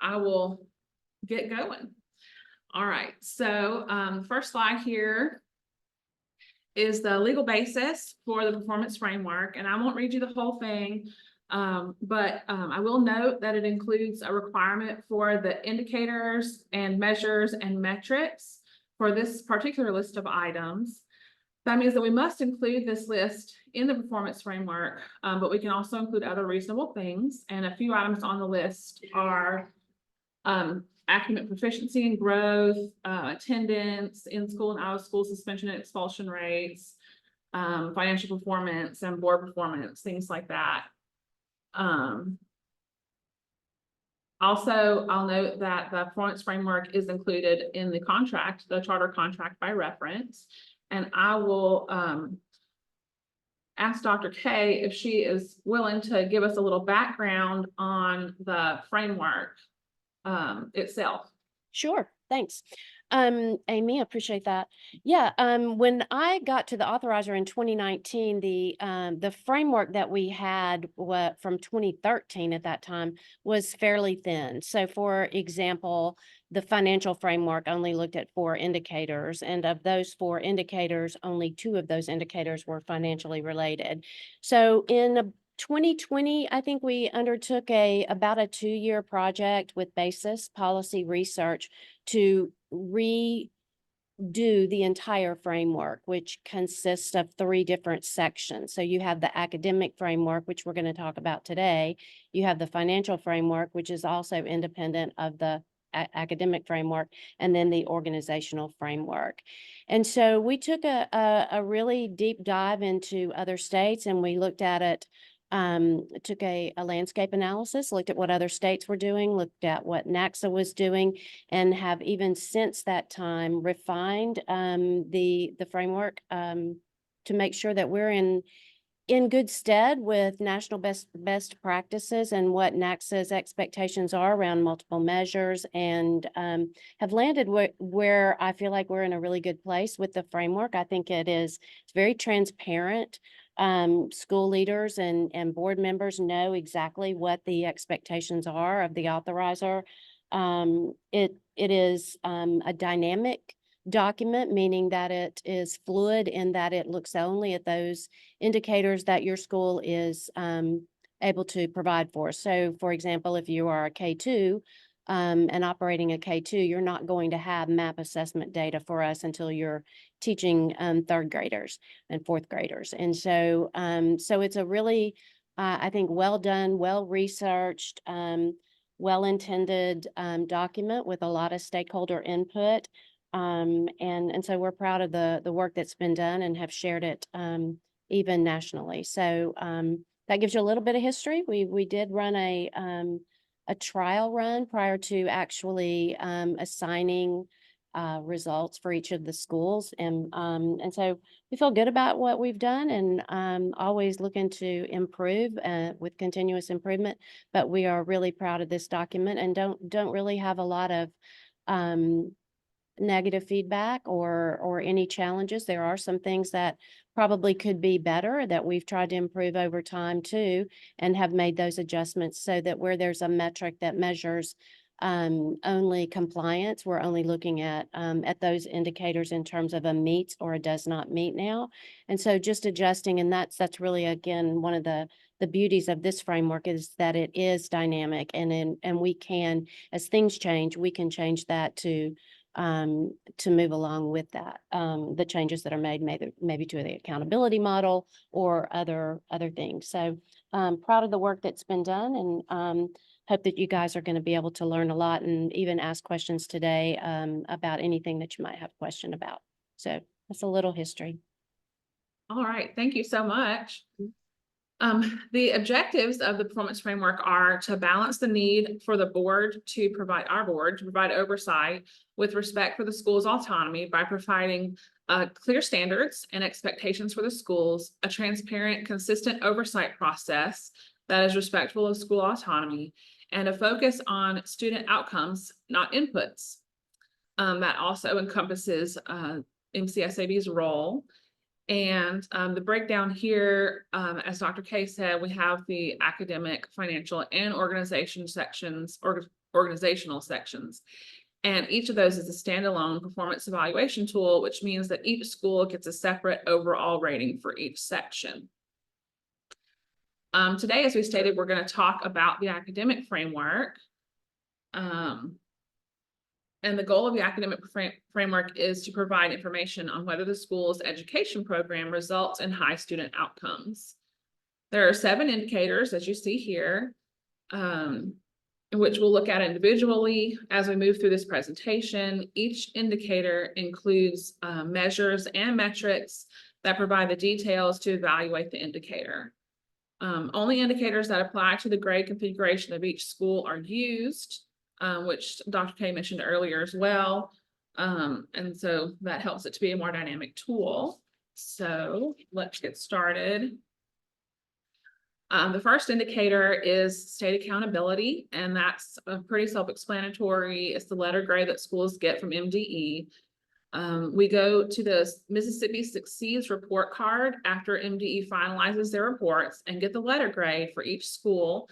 I will get going. All right, so first slide here is the legal basis for the performance framework, and I won't read you the whole thing, but I will note that it includes a requirement for the indicators and measures and metrics for this particular list of items. That means that we must include this list in the performance framework, but we can also include other reasonable things. And a few items on the list are academic proficiency and growth, attendance, in-school and out-of-school suspension and expulsion rates, financial performance and board performance, things like that. Also, I'll note that the performance framework is included in the contract, the charter contract by reference. And I will ask Dr. K if she is willing to give us a little background on the framework itself. Sure, thanks. Amy, I appreciate that. Yeah, when I got to the authorizer in 2019, the framework that we had from 2013 at that time was fairly thin. So for example, the financial framework only looked at 4 indicators, and of those 4 indicators, only 2 of those indicators were financially related. So in 2020, I think we undertook about a 2-year project with Basis Policy Research to redo the entire framework, which consists of 3 different sections. So you have the academic framework, which we're going to talk about today. You have the financial framework, which is also independent of the academic framework, and then the organizational framework. And so we took a really deep dive into other states, and we looked at it, took a landscape analysis, looked at what other states were doing, looked at what NACSA was doing, and have even since that time refined the framework to make sure that we're in good stead with national best practices and what NACSA's expectations are around multiple measures, and have landed where I feel like we're in a really good place with the framework. I think it's very transparent. School leaders and board members know exactly what the expectations are of the authorizer. It is a dynamic document, meaning that it is fluid in that it looks only at those indicators that your school is able to provide for. So for example, if you are a K2 and operating a K2, you're not going to have MAP assessment data for us until you're teaching 3rd graders and 4th graders. And so so it's a really I think well done, well researched, well-intended document with a lot of stakeholder input. And so we're proud of the work that's been done and have shared it even nationally. So that gives you a little bit of history. We did run a trial run prior to actually assigning results for each of the schools, and so we feel good about what we've done, and always looking to improve with continuous improvement. But we are really proud of this document, and don't really have a lot of negative feedback or any challenges. There are some things that probably could be better that we've tried to improve over time too, and have made those adjustments so that where there's a metric that measures only compliance, we're only looking at those indicators in terms of a meets or a does not meet now. And so just adjusting, and that's really, again, one of the beauties of this framework is that it is dynamic, and we can, as things change, we can change that to move along with that, the changes that are made, maybe to the accountability model or other things. So proud of the work that's been done, and hope that you guys are going to be able to learn a lot and even ask questions today about anything that you might have a question about. So that's a little history. All right, thank you so much. The objectives of the performance framework are to balance the need for the board to provide oversight with respect for the school's autonomy by providing clear standards and expectations for the schools, a transparent, consistent oversight process that is respectful of school autonomy, and a focus on student outcomes, not inputs. That also encompasses MCSAB's role. And the breakdown here, as Dr. K said, we have the academic, financial, and organizational sections. And each of those is a standalone performance evaluation tool, which means that each school gets a separate overall rating for each section. Today, as we stated, we're going to talk about the academic framework. And the goal of the academic framework is to provide information on whether the school's education program results in high student outcomes. There are 7 indicators, as you see here, which we'll look at individually as we move through this presentation. Each indicator includes measures and metrics that provide the details to evaluate the indicator. Only indicators that apply to the grade configuration of each school are used, which Dr. K mentioned earlier as well. And so that helps it to be a more dynamic tool. So let's get started. The first indicator is state accountability, and that's pretty self-explanatory. It's the letter grade that schools get from MDE. We go to the Mississippi Succeeds report card after MDE finalizes their reports and get the letter grade for each school.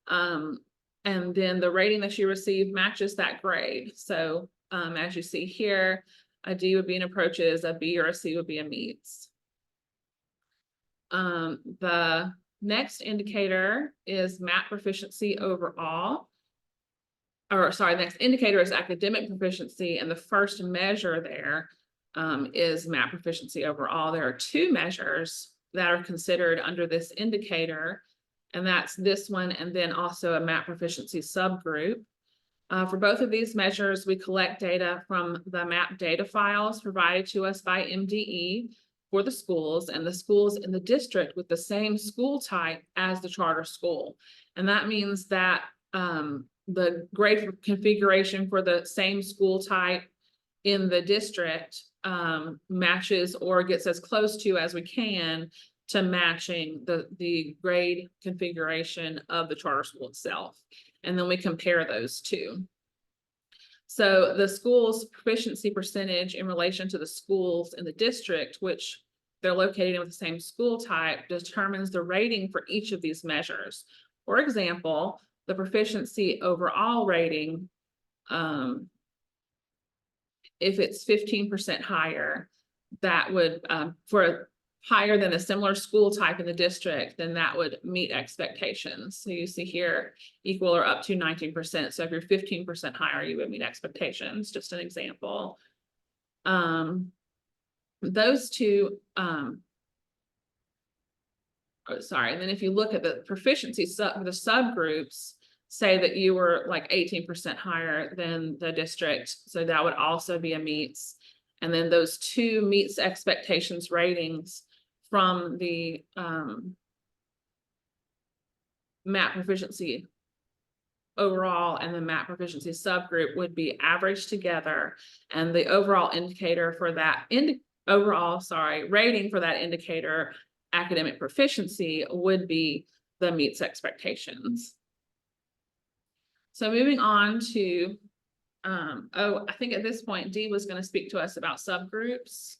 And then the rating that you receive matches that grade. So as you see here, a D would be an approaches, a B or a C would be a meets. The next indicator is MAP proficiency overall. Or sorry, the next indicator is academic proficiency, and the first measure there is MAP proficiency overall. There are 2 measures that are considered under this indicator, and that's this one and then also a MAP proficiency subgroup. For both of these measures, we collect data from the MAP data files provided to us by MDE for the schools, and the schools in the district with the same school type as the charter school. And that means that the grade configuration for the same school type in the district matches or gets as close to as we can to matching the grade configuration of the charter school itself. And then we compare those 2. So the school's proficiency percentage in relation to the schools in the district, which they're located in with the same school type, determines the rating for each of these measures. For example, the proficiency overall rating, if it's 15% higher, that would, for higher than a similar school type in the district, then that would meet expectations. So you see here, equal or up to 19%. So if you're 15% higher, you would meet expectations, just an example. Those 2, sorry, and then if you look at the proficiency the subgroups, say that you were like 18% higher than the district, so that would also be a meets. And then those 2 meets expectations ratings from the MAP proficiency overall and the MAP proficiency subgroup would be averaged together, and the overall indicator for that rating for that indicator, academic proficiency, would be the meets expectations. So moving on to, I think at this point, Dee was going to speak to us about subgroups.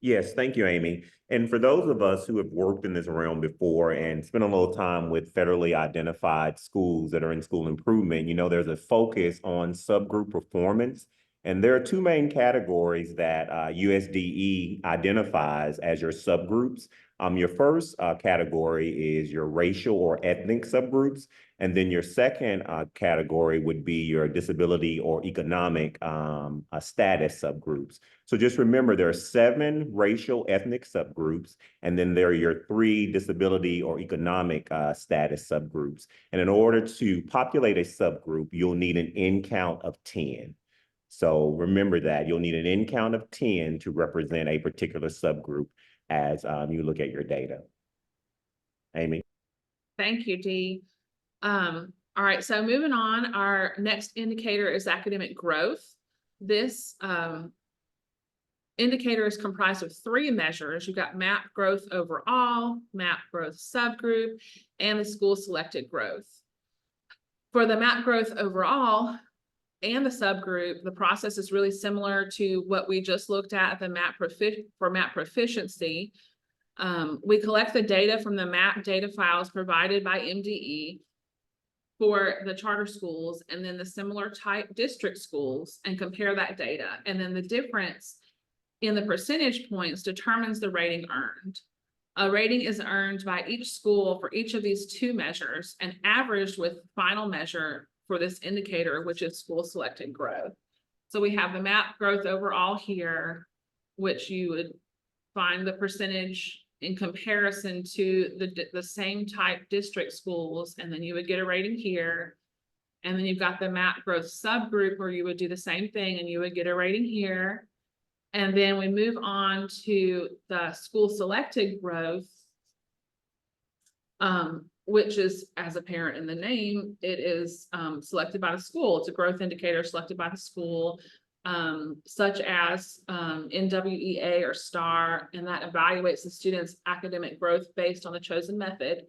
Yes, thank you, Amy. And for those of us who have worked in this realm before and spent a little time with federally identified schools that are in school improvement, you know, there's a focus on subgroup performance. And there are 2 main categories that USDE identifies as your subgroups. Your first category is your racial or ethnic subgroups. And then your second category would be your disability or economic status subgroups. So just remember, there are 7 racial ethnic subgroups, and then there are your 3 disability or economic status subgroups. And in order to populate a subgroup, you'll need an N count of 10. So remember that you'll need an N count of 10 to represent a particular subgroup as you look at your data. Amy. Thank you, Dee. All right, so moving on, our next indicator is academic growth. This indicator is comprised of 3 measures. You've got MAP growth overall, MAP growth subgroup, and the school selected growth. For the MAP growth overall, and the subgroup, the process is really similar to what we just looked at, the map proficiency. We collect the data from the map data files provided by MDE for the charter schools and then the similar type district schools and compare that data. And then the difference in the percentage points determines the rating earned. A rating is earned by each school for each of these two measures and averaged with final measure for this indicator, which is school selected growth. So we have the map growth overall here, which you would find the percentage in comparison to the same type district schools, and then you would get a rating here. And then you've got the map growth subgroup where you would do the same thing and you would get a rating here. And then we move on to the school selected growth, which is, as apparent in the name, it is selected by the school. It's a growth indicator selected by the school, such as NWEA or STAR, and that evaluates the student's academic growth based on the chosen method.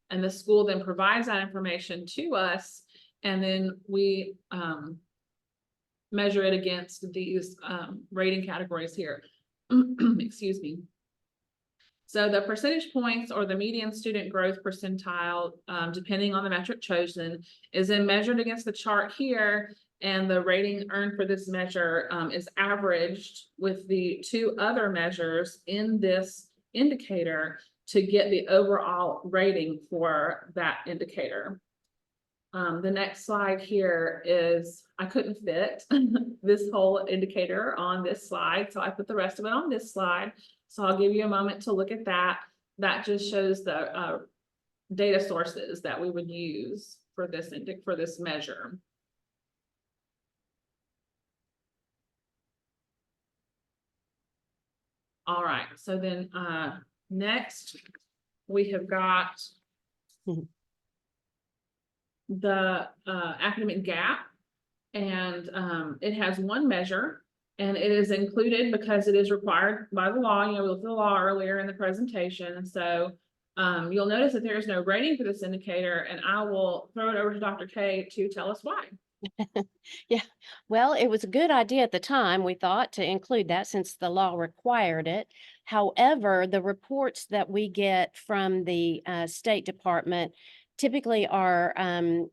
And the school then provides that information to us, and then we measure it against these rating categories here. Excuse me. So the percentage points or the median student growth percentile, depending on the metric chosen, is then measured against the chart here, and the rating earned for this measure is averaged with the two other measures in this indicator to get the overall rating for that indicator. The next slide here is, I couldn't fit this whole indicator on this slide, so I put the rest of it on this slide. So I'll give you a moment to look at that. That just shows the data sources that we would use for this measure. All right, so then next we have got the academic gap, and it has one measure, and it is included because it is required by the law. You know, we looked at the law earlier in the presentation. So you'll notice that there is no rating for this indicator, and I will throw it over to Dr. K to tell us why. Yeah, well, it was a good idea at the time, we thought, to include that since the law required it. However, the reports that we get from the State Department typically are,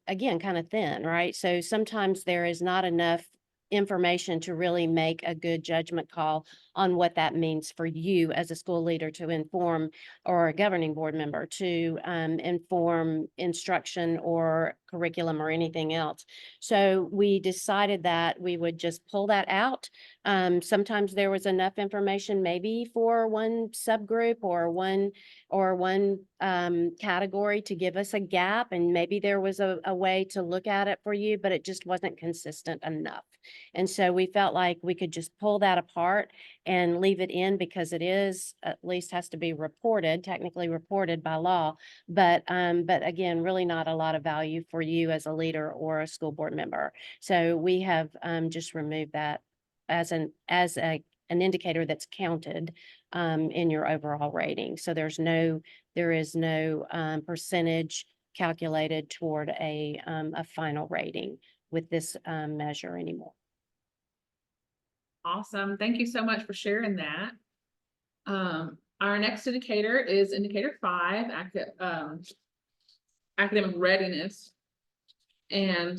again, kind of thin, right? So sometimes there is not enough information to really make a good judgment call on what that means for you as a school leader to inform, or a governing board member to inform instruction or curriculum or anything else. So we decided that we would just pull that out. Sometimes there was enough information maybe for one subgroup or one category to give us a gap, and maybe there was a way to look at it for you, but it just wasn't consistent enough. And so we felt like we could just pull that apart and leave it in, because it is, at least has to be reported, technically reported by law, but again, really not a lot of value for you as a leader or a school board member. So we have just removed that as an indicator that's counted in your overall rating. So there is no percentage calculated toward a final rating with this measure anymore. Awesome. Thank you so much for sharing that. Our next indicator is indicator 5, academic readiness. And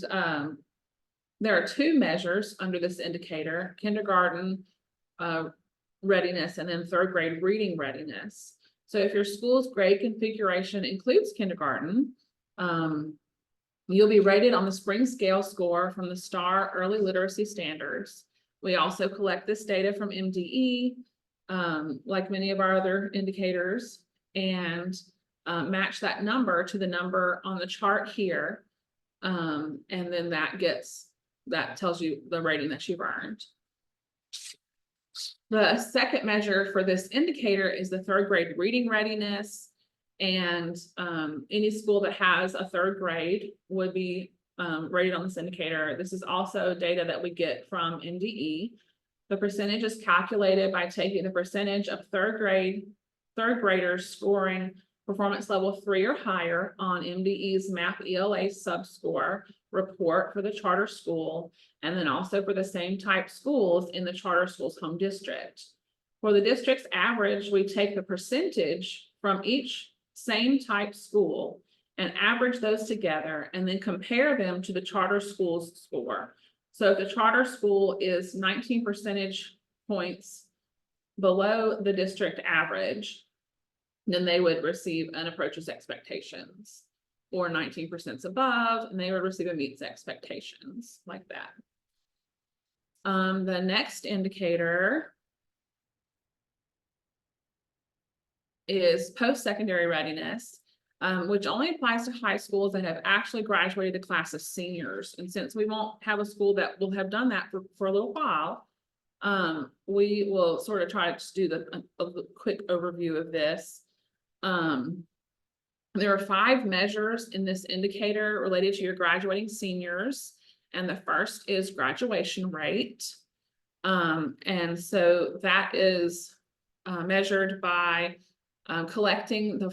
there are two measures under this indicator: kindergarten readiness and then third grade reading readiness. So if your school's grade configuration includes kindergarten, you'll be rated on the spring scale score from the STAR Early Literacy Standards. We also collect this data from MDE, like many of our other indicators, and match that number to the number on the chart here. And then that tells you the rating that you've earned. The second measure for this indicator is the third grade reading readiness. And any school that has a third grade would be rated on this indicator. This is also data that we get from MDE. The percentage is calculated by taking the percentage of third graders scoring performance level 3 or higher on MDE's MAP ELA subscore report for the charter school, and then also for the same type schools in the charter school's home district. For the district's average, we take the percentage from each same type school and average those together and then compare them to the charter school's score. So if the charter school is 19 percentage points below the district average, then they would receive an approaches expectations, or 19% above, and they would receive a meets expectations, like that. The next indicator is post-secondary readiness, which only applies to high schools that have actually graduated the class of seniors. And since we won't have a school that will have done that for a little while, we will sort of try to do a quick overview of this. There are 5 measures in this indicator related to your graduating seniors, and the first is graduation rate. And so that is measured by collecting the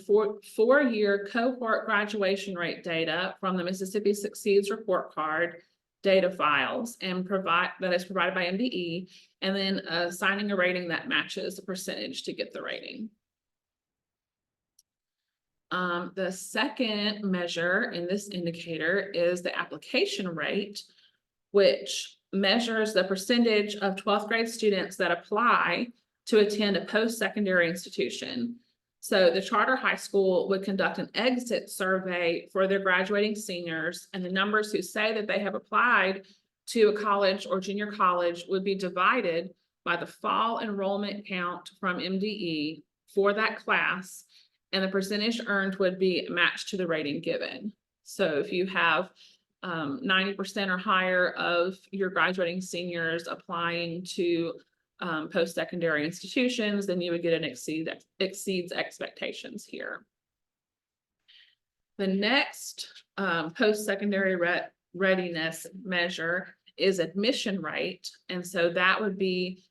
four-year cohort graduation rate data from the Mississippi Succeeds report card data files, and that is provided by MDE, and then assigning a rating that matches the percentage to get the rating. The second measure in this indicator is the application rate, which measures the percentage of 12th grade students that apply to attend a post-secondary institution. So the charter high school would conduct an exit survey for their graduating seniors, and the numbers who say that they have applied to a college or junior college would be divided by the fall enrollment count from MDE for that class, and the percentage earned would be matched to the rating given. So if you have 90% or higher of your graduating seniors applying to post-secondary institutions, then you would get an exceeds expectations here. The next post-secondary readiness measure is admission rate. And so that would be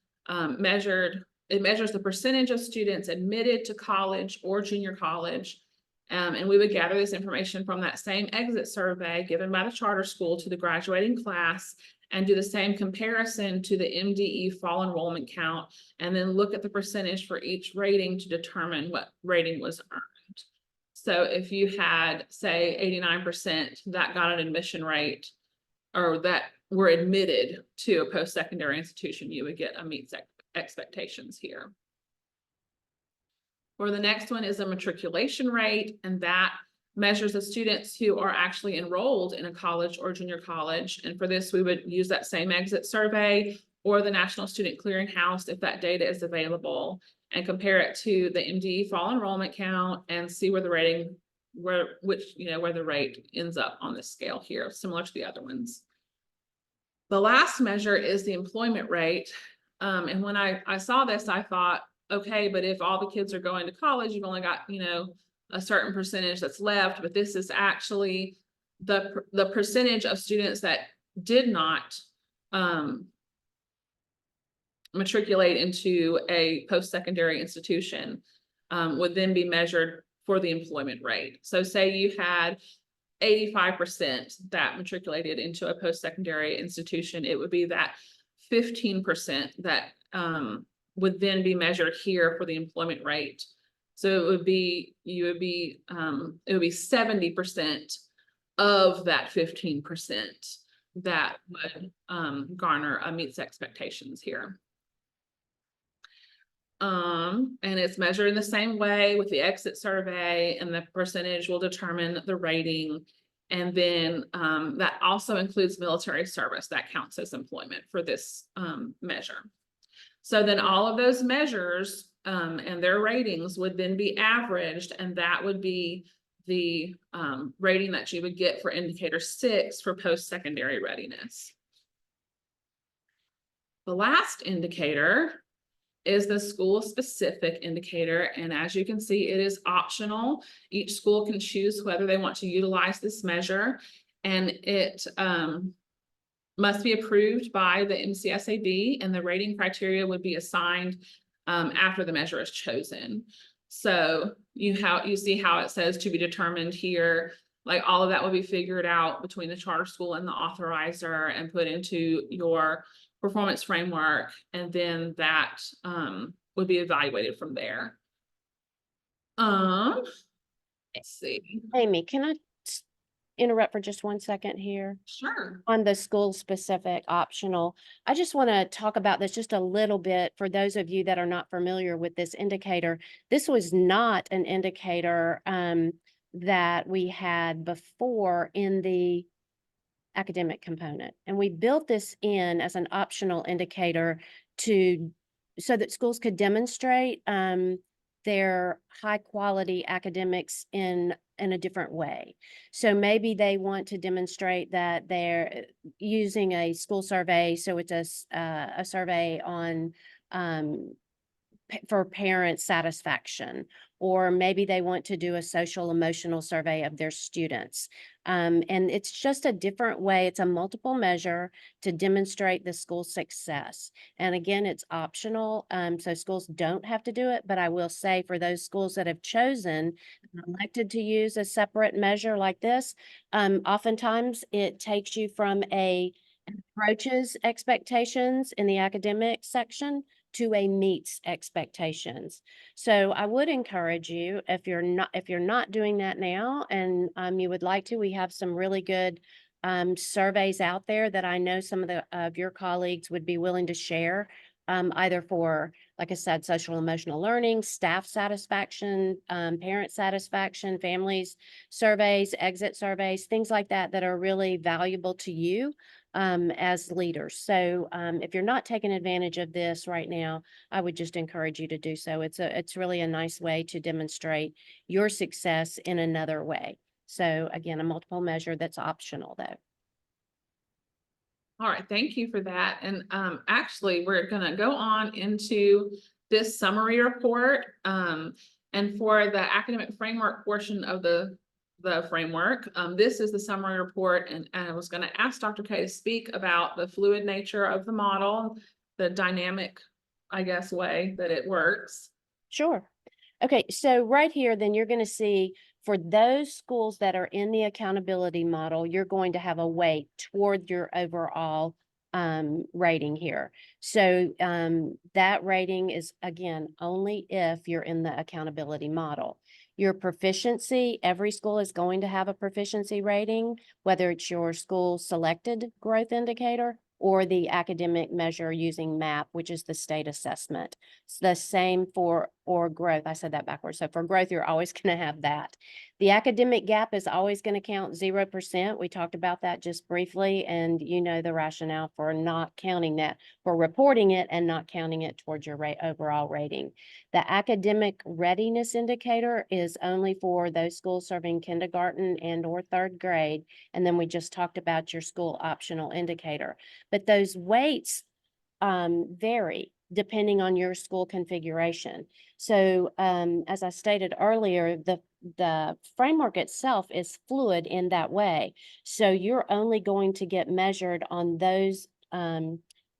it measures the percentage of students admitted to college or junior college. And we would gather this information from that same exit survey given by the charter school to the graduating class, and do the same comparison to the MDE fall enrollment count, and then look at the percentage for each rating to determine what rating was earned. So if you had, say, 89% that got an admission rate, or that were admitted to a post-secondary institution, you would get a meets expectations here. For the next one is a matriculation rate, and that measures the students who are actually enrolled in a college or junior college. And for this, we would use that same exit survey or the National Student Clearinghouse if that data is available, and compare it to the MDE fall enrollment count and see where the rating, where the rate ends up on this scale here, similar to the other ones. The last measure is the employment rate. And when I saw this, I thought, okay, but if all the kids are going to college, you've only got, a certain percentage that's left, but this is actually the percentage of students that did not matriculate into a post-secondary institution would then be measured for the employment rate. So say you had 85% that matriculated into a post-secondary institution, it would be that 15% that would then be measured here for the employment rate. So it would be 70% of that 15% that would garner a meets expectations here. And it's measured in the same way with the exit survey, and the percentage will determine the rating. And then that also includes military service. That counts as employment for this measure. So then all of those measures and their ratings would then be averaged, and that would be the rating that you would get for indicator 6 for post-secondary readiness. The last indicator is the school-specific indicator, and as you can see, it is optional. Each school can choose whether they want to utilize this measure, and it must be approved by the MCSAD, and the rating criteria would be assigned after the measure is chosen. So you see how it says to be determined here. Like all of that would be figured out between the charter school and the authorizer and put into your performance framework. And then that would be evaluated from there. Let's see. Amy, can I interrupt for just 1 second here? Sure. On the school specific optional, I just want to talk about this just a little bit for those of you that are not familiar with this indicator. This was not an indicator that we had before in the academic component. And we built this in as an optional indicator so that schools could demonstrate their high quality academics in a different way. So maybe they want to demonstrate that they're using a school survey. So it's a survey on for parent satisfaction, or maybe they want to do a social emotional survey of their students. And it's just a different way. It's a multiple measure to demonstrate the school success. And again, it's optional. So schools don't have to do it, but I will say for those schools that have chosen, elected to use a separate measure like this, oftentimes it takes you from approaches expectations in the academic section to a meets expectations. So I would encourage you, if you're not doing that now and you would like to, we have some really good surveys out there that I know some of your colleagues would be willing to share, either for, like I said, social emotional learning, staff satisfaction, parent satisfaction, families surveys, exit surveys, things like that that are really valuable to you as leaders. So if you're not taking advantage of this right now, I would just encourage you to do so. It's really a nice way to demonstrate your success in another way. So again, a multiple measure that's optional though. All right, thank you for that. And actually, we're gonna go on into this summary report. And for the academic framework portion of the framework, this is the summary report. And I was gonna ask Dr. K to speak about the fluid nature of the model, the dynamic, I guess, way that it works. Sure. Okay, so right here, then you're going to see for those schools that are in the accountability model, you're going to have a weight toward your overall rating here. So that rating is, again, only if you're in the accountability model. Your proficiency, every school is going to have a proficiency rating, whether it's your school selected growth indicator or the academic measure using MAP, which is the state assessment. It's the same for growth. I said that backwards. So for growth, you're always going to have that. The academic gap is always going to count 0%. We talked about that just briefly, and you know the rationale for not counting that, for reporting it and not counting it towards your overall rating. The academic readiness indicator is only for those schools serving kindergarten and or third grade. And then we just talked about your school optional indicator. But those weights vary depending on your school configuration. So as I stated earlier, the framework itself is fluid in that way. So you're only going to get measured on those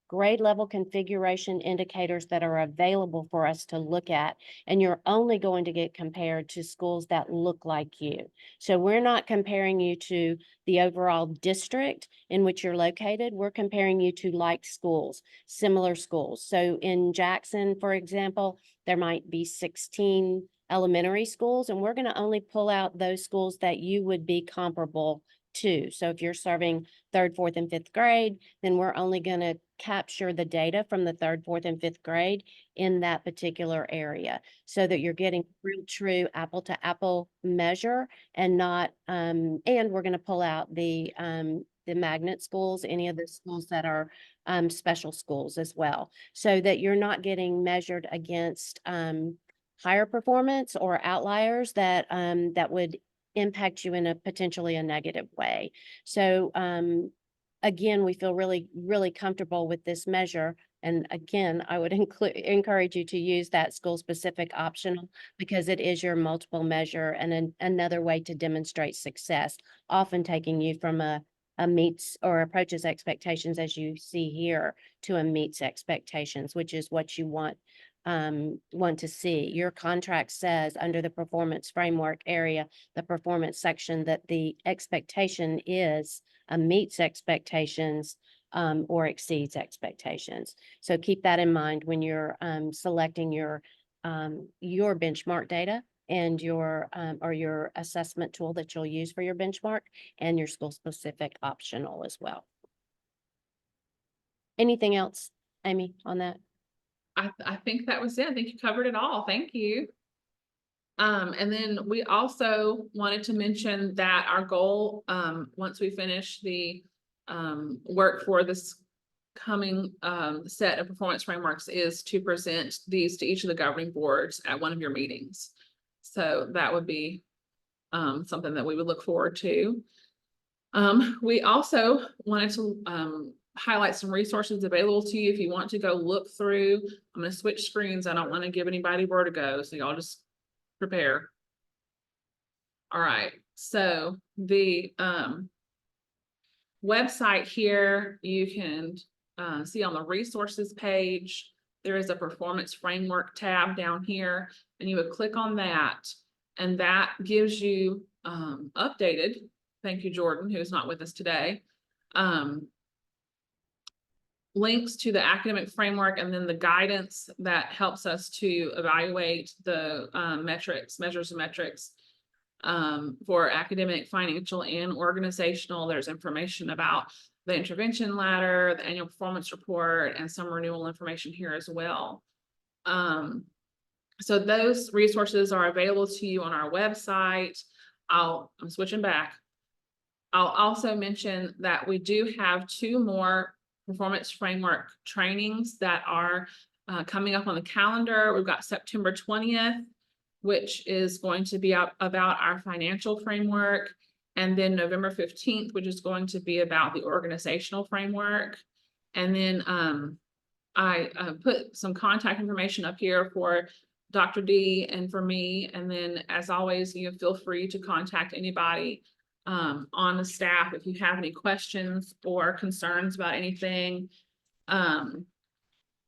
grade level configuration indicators that are available for us to look at. And you're only going to get compared to schools that look like you. So we're not comparing you to the overall district in which you're located. We're comparing you to like schools, similar schools. So in Jackson, for example, there might be 16 elementary schools, and we're going to only pull out those schools that you would be comparable to. So if you're serving third, fourth, and fifth grade, then we're only going to capture the data from the third, fourth, and fifth grade in that particular area, so that you're getting real true apple to apple measure and not, and we're going to pull out the magnet schools, any of the schools that are special schools as well, so that you're not getting measured against higher performance or outliers that that would impact you in a potentially a negative way. So again, we feel really, really comfortable with this measure. And again, I would encourage you to use that school specific optional, because it is your multiple measure and another way to demonstrate success, often taking you from a meets or approaches expectations, as you see here, to a meets expectations, which is what you want want to see. Your contract says under the performance framework area, the performance section, that the expectation is meets expectations or exceeds expectations. So keep that in mind when you're selecting your benchmark data and your or your assessment tool that you'll use for your benchmark, and your school specific optional as well. Anything else, Amy, on that? I think that was it. I think you covered it all. Thank you. And then we also wanted to mention that our goal, once we finish the work for this coming set of performance frameworks, is to present these to each of the governing boards at one of your meetings. So that would be something that we would look forward to. We also wanted to highlight some resources available to you if you want to go look through. I'm going to switch screens. I don't want to give anybody vertigo, so y'all just prepare. All right, so the website here, you can see on the resources page, there is a performance framework tab down here, and you would click on that, and that gives you updated. Thank you, Jordan, who's not with us today. Links to the academic framework, and then the guidance that helps us to evaluate the measures and metrics for academic, financial, and organizational. There's information about the intervention ladder, the annual performance report, and some renewal information here as well. So those resources are available to you on our website. I'm switching back. I'll also mention that we do have 2 more performance framework trainings that are coming up on the calendar. We've got September 20th, which is going to be about our financial framework, and then November 15th, which is going to be about the organizational framework. And then I put some contact information up here for Dr. D and for me. And then, as always, you feel free to contact anybody on the staff if you have any questions or concerns about anything. And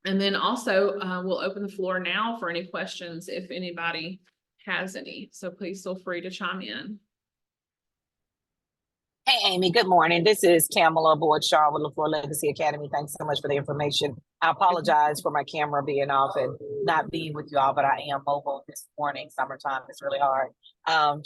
then also we'll open the floor now for any questions if anybody has any. So please feel free to chime in. Hey, Amy, good morning. This is Kamala Boyd-Shaw with LaFleur Legacy Academy. Thanks so much for the information. I apologize for my camera being off and not being with you all, but I am mobile this morning. Summertime is really hard.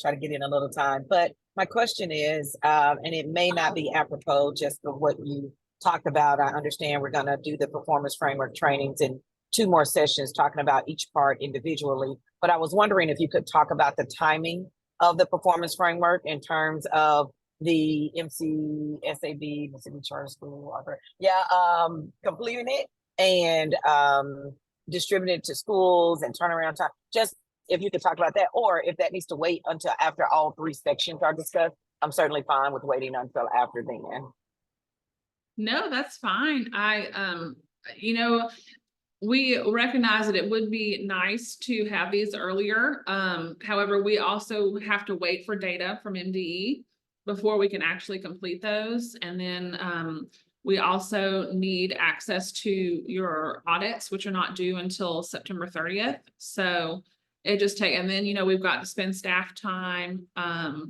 Try to get in a little time. But my question is, and it may not be apropos just for what you talked about. I understand we're going to do the performance framework trainings in 2 more sessions talking about each part individually. But I was wondering if you could talk about the timing of the performance framework in terms of the MCSAB, Mississippi Charter School, completing it and distributing it to schools and turnaround time. Just if you could talk about that, or if that needs to wait until after all 3 sections are discussed, I'm certainly fine with waiting until after then. No, that's fine. You know, we recognize that it would be nice to have these earlier. However, we also have to wait for data from MDE before we can actually complete those. And then we also need access to your audits, which are not due until September 30th. So it just takes, and then, you know, we've got to spend staff time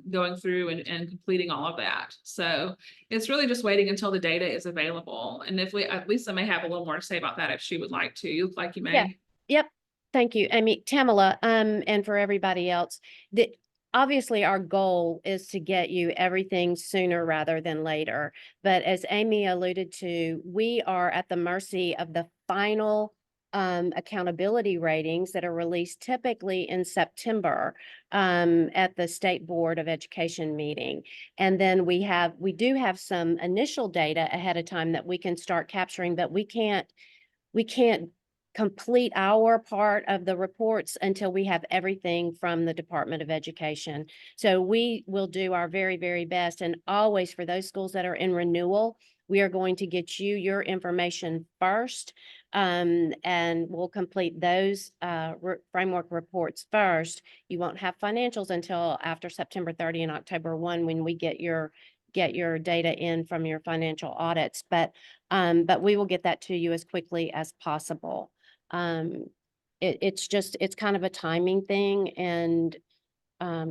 going through and completing all of that. So it's really just waiting until the data is available. And if Lisa may have a little more to say about that if she would like to. You look like you may. Yeah. Yep. Thank you, Amy. Tamala, and for everybody else, obviously our goal is to get you everything sooner rather than later. But as Amy alluded to, we are at the mercy of the final accountability ratings that are released typically in September at the State Board of Education meeting. And then we do have some initial data ahead of time that we can start capturing, but we can't complete our part of the reports until we have everything from the Department of Education. So we will do our very, very best. And always, for those schools that are in renewal, we are going to get you your information first. And we'll complete those framework reports first. You won't have financials until after September 30 and October 1 when we get your data in from your financial audits. But we will get that to you as quickly as possible. it's kind of a timing thing and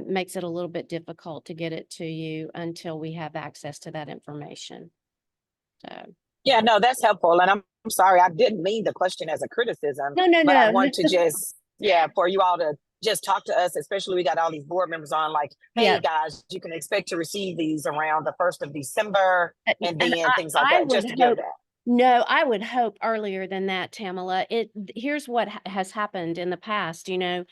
makes it a little bit difficult to get it to you until we have access to that information. So, Yeah, no, that's helpful. And I'm sorry, I didn't mean the question as a criticism, no, but I no. want to just, yeah, for you all to just talk to us, especially we got all these board members on like, hey, Yeah. guys, you can expect to receive these around the 1st of December and then things like I that, just would to give hope, that. no, I would hope earlier than that, Tamala. Here's what has happened in the past, you know.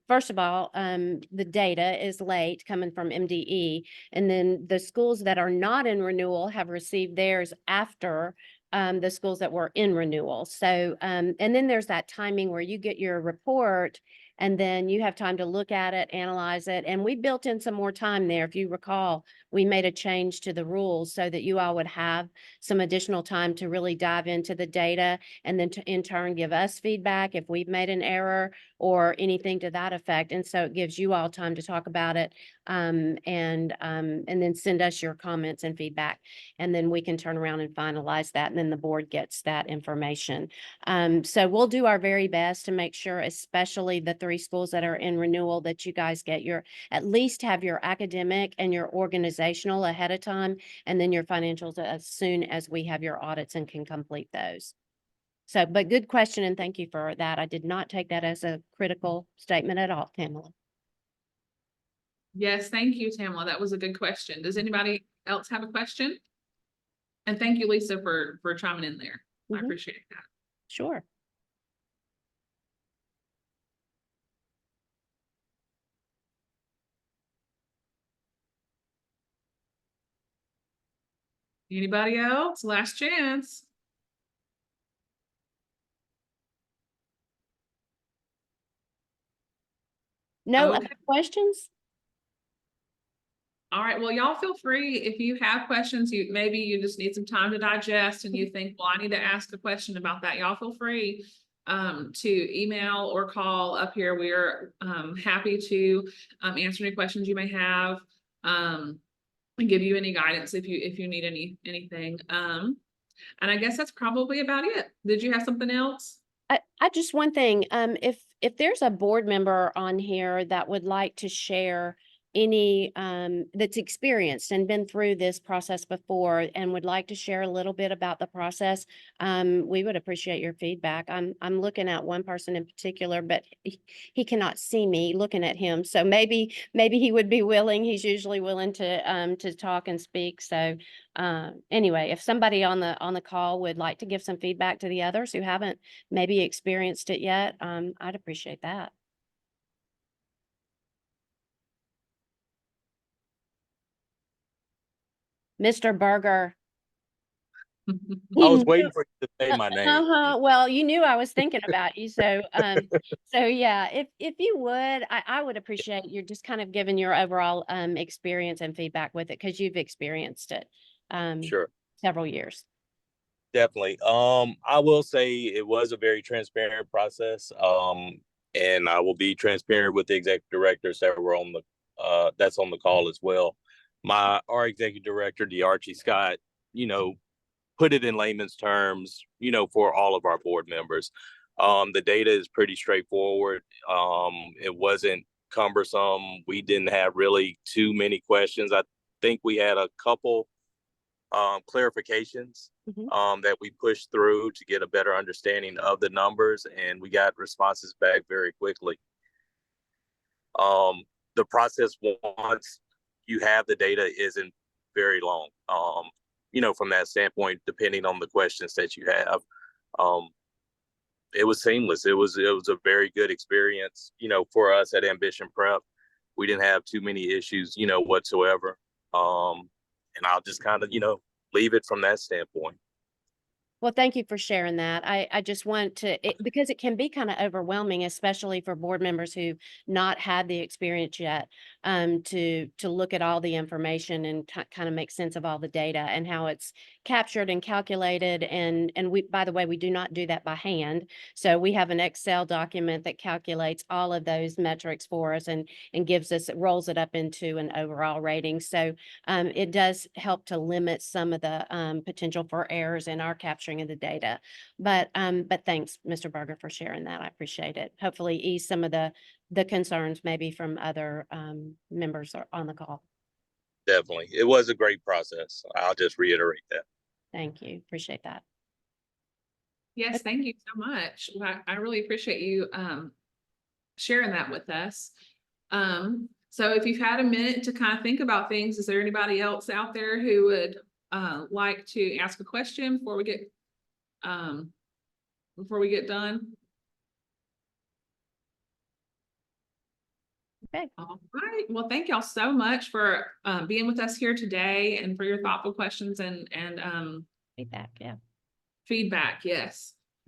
First of all, the data is late coming from MDE, and then the schools that are not in renewal have received theirs after the schools that were in renewal. So, and then there's that timing where you get your report and then you have time to look at it, analyze it. And we built in some more time there. If you recall, we made a change to the rules so that you all would have some additional time to really dive into the data and then to in turn give us feedback if we've made an error or anything to that effect. And so it gives you all time to talk about it and then send us your comments and feedback. And then we can turn around and finalize that. And then the board gets that information. So we'll do our very best to make sure, especially the 3 schools that are in renewal, that you guys get your, at least have your academic and your organizational ahead of time, and then your financials as soon as we have your audits and can complete those. So, but good question, and thank you for that. I did not take that as a critical statement at all, Tamala. Yes, thank you, Tamala. That was a good question. Does anybody else have a question? And thank you, Lisa, for chiming in there. I Mhm. appreciate that. Sure. Anybody else? Last chance. No Okay. other questions? All right, well, y'all feel free, if you have questions, maybe you just need some time to digest and you think, well, I need to ask a question about that. Y'all feel free to email or call up here. We're happy to answer any questions you may have and give you any guidance if you need anything. And I guess that's probably about it. Did you have something else? I just one thing, if there's a board member on here that would like to share any that's experienced and been through this process before and would like to share a little bit about the process, we would appreciate your feedback. I'm looking at one person in particular, but he cannot see me looking at him. So maybe he would be willing. He's usually willing to talk and speak. So anyway, if somebody on the call would like to give some feedback to the others who haven't maybe experienced it yet, I'd appreciate that. Mr. Berger. I was waiting for you to say my name. Well, you knew I was thinking about you. So, so yeah, if you would, I would appreciate you just kind of giving your overall experience and feedback with it, because you've experienced it Sure, several years. definitely. I will say it was a very transparent process. And I will be transparent with the executive directors that were on the that's on the call as well. Our executive director, DeArchie Scott, put it in layman's terms, for all of our board members. The data is pretty straightforward. It wasn't cumbersome. We didn't have really too many questions. I think we had a couple clarifications that we pushed through to get a better understanding of the numbers, and we got responses back very quickly. The process, once you have the data, isn't very long. From that standpoint, depending on the questions that you have, it was seamless. It was a very good experience, for us at Ambition Prep. We didn't have too many issues, whatsoever. And I'll just kind of, leave it from that standpoint. Well, thank you for sharing that. I just want to, because it can be kind of overwhelming, especially for board members who've not had the experience yet. to look at all the information and kind of make sense of all the data and how it's captured and calculated. And we, by the way, we do not do that by hand. So we have an Excel document that calculates all of those metrics for us and gives us, it rolls it up into an overall rating. So it does help to limit some of the potential for errors in our capturing of the data. But thanks, Mr. Berger, for sharing that. I appreciate it. Hopefully ease some of the concerns maybe from other members on the call. Definitely. It was a great process. I'll just reiterate that. Thank you. Appreciate that. Yes, thank you so much. I really appreciate you sharing that with us. So if you've had a minute to kind of think about things, is there anybody else out there who would like to ask a question before we get done? Okay. All right. Well, thank y'all so much for being with us here today and for your thoughtful questions and Feedback. Yeah. feedback. Yes.